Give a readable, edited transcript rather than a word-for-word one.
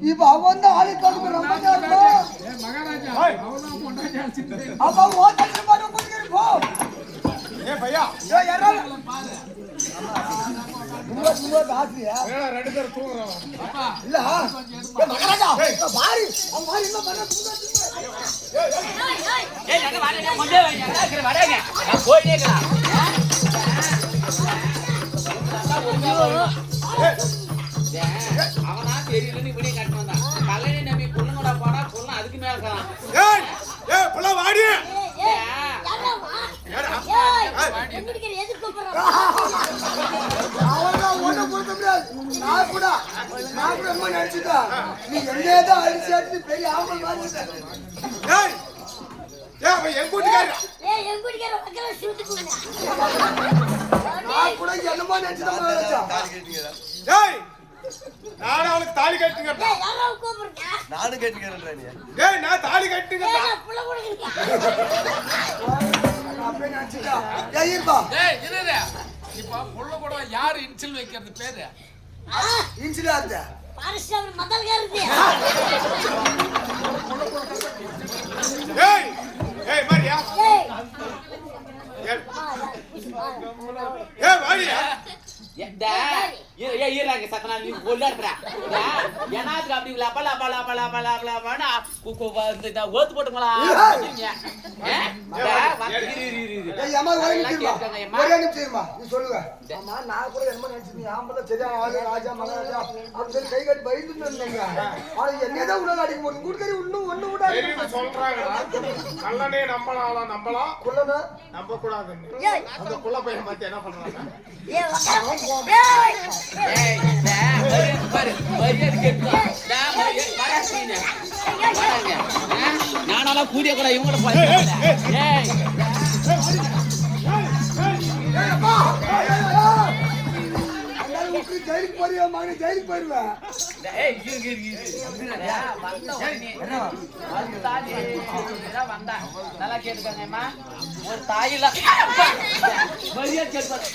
இப்ப அவன் தான் ஆளு தடுப்பு ரொம்ப மகாராஜா அவனும் பொண்டாட்டி அடிச்சிட்டு அப்ப ஓட்டல் பாரு குடிக்கிற போ பையா ஏ யாரா பாரு சும்மா காசியா ரெண்டு பேரும் தூங்குறோம் இல்ல மகாராஜா பாரு அவன் பாரு என்ன பண்ண ஏய் நாங்க வாடங்க கொஞ்சம் வாங்க வாடங்க நான் போயிட்டே இருக்கேன் அவனா தெரியலன்னு இப்படி கட்ட வந்தான் கல்யாணி நம்பி பொண்ணுங்கடா போடா பொண்ணு அதுக்கு மேல இருக்கான் ஏய் ஏய் புள்ள வாடி அவன் ஒண்ணு கொடுக்க முடியாது நான் கூட ரொம்ப நினைச்சுட்டா நீ என்னதான் அடிச்சு பெரிய ஆம்பல் மாதிரி ஏய் ஏய் என் கூட்டிக்காரா என் குடிக்கிற மக்கள் ஷூட்டுக்கு நான் கூட என்னமா நினைச்சுதான் மகாராஜா ஏய் நான் அவளுக்கு தாலி கட்டுங்க யாரோ கூப்பிடுங்க நானும் கேட்டுக்கிறேன் ஏய் நான் தாலி கட்டுங்க புள்ள கொடுங்க அப்படியே நினைச்சுட்டா ஏய்ப்பா ஏய் இரு இப்ப புள்ள கூட யார் இன்சில் வைக்கிறது பேரு இன்சிடா பாரிஸ்டர் மதல்காரது ஏய் ஏய் மாரியா ஏய் ஏய் மாரியா ஈராங்க சத்தனா நீ கொள்ளாடுறா ஏனாதுக்கு அப்படி லப லப லப லப லப லபனா ஓத்து போட்டுங்களா ஏய் அம்மா ஒரே நிமிஷம்மா நீ சொல்லுங்க அம்மா நான் கூட என்ன நினைச்சேன் ஆம்பள சரியா ஆளு ராஜா மகாராஜா அப்படி சொல்லி கை கட்டி பயந்து இருந்தேங்க ஆனா என்னதான் உள்ள அடிக்க முடியும் கூட்டரி இன்னும் ஒண்ணு கூட தெரியுது சொல்றாங்க கல்லனே நம்பலாம் குள்ளனா நம்ப கூடாது அந்த குள்ள பையன் பார்த்து என்ன பண்றாங்க நானாலாம் கூடிய கூட இவங்க ஜெயிலுக்கு போறியா மகனே ஜெயிலுக்கு போயிருவேன் நல்லா கேட்டுக்கோங்கம்மா ஒரு தாயில மரியாதை கேட்பாங்க